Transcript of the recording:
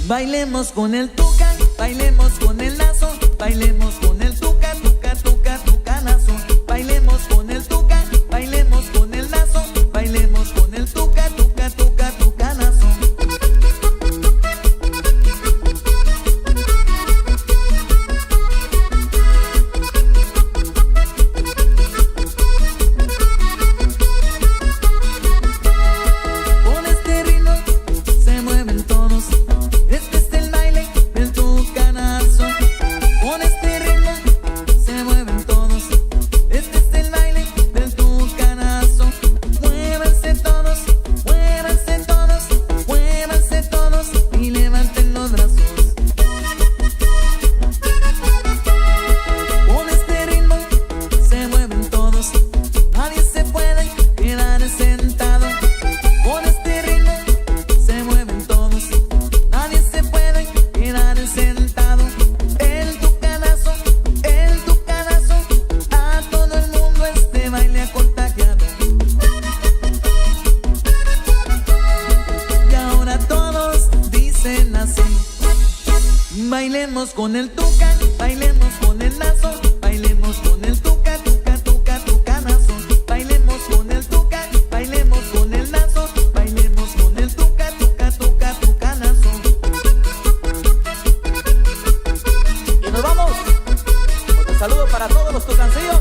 Bailemos con el tuca, bailemos con el lazo, bailemos con el tuca, tuca, tuca, tucanazo. Bailemos con el tuca, bailemos con el lazo, bailemos con el tuca, tuca, tuca, tucanazo. Con este ritmo se mueven todos. Este es el baile del tucanazo. Con este ritmo se mueven todos. Este es el baile del tucanazo. Muévanse todos, muévanse todos, muévanse todos y levanten los brazos. Con este ritmo se mueven todos. Nadie se puede quedar sentado. Con este ritmo se mueven todos. Nadie se puede quedar sentado. El tucanazo, a todo el mundo este baile ha contagiado. Y ahora todos dicen así: bailemos con el tuca, bailemos con el lazo, bailemos con el tuca, tuca, tuca, tucanazo. Bailemos con el tuca, bailemos con el lazo, bailemos con el tuca, tuca, tuca, tucanazo. Y nos vamos con un saludo para todos los tucancillos.